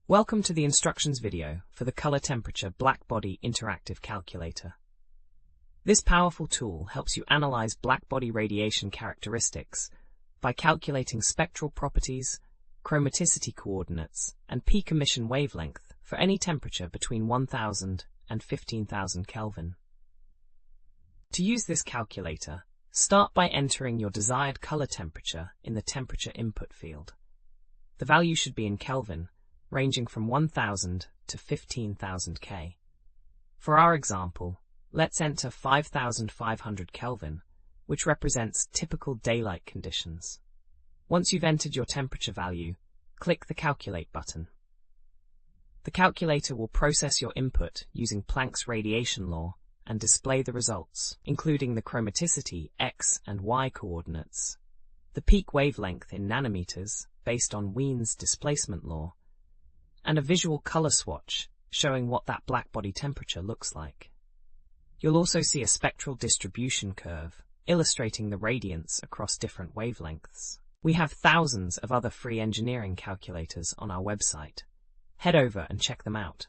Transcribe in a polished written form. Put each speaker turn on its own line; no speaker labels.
Welcome to the instructions video for the Color Temperature Blackbody Interactive Calculator. This powerful tool helps you analyze blackbody radiation characteristics by calculating spectral properties, chromaticity coordinates, and peak emission wavelength for any temperature between 1000 and 15,000 Kelvin. To use this calculator, start by entering your desired color temperature in the temperature input field. The value should be in Kelvin, ranging from 1000 to 15,000 K. For our example, let's enter 5,500 Kelvin, which represents typical daylight conditions. Once you've entered your temperature value, click the Calculate button. The calculator will process your input using Planck's radiation law and display the results, including the chromaticity X and Y coordinates, the peak wavelength in nanometers based on Wien's displacement law, and a visual color swatch showing what that blackbody temperature looks like. You'll also see a spectral distribution curve illustrating the radiance across different wavelengths. We have thousands of other free engineering calculators on our website. Head over and check them out.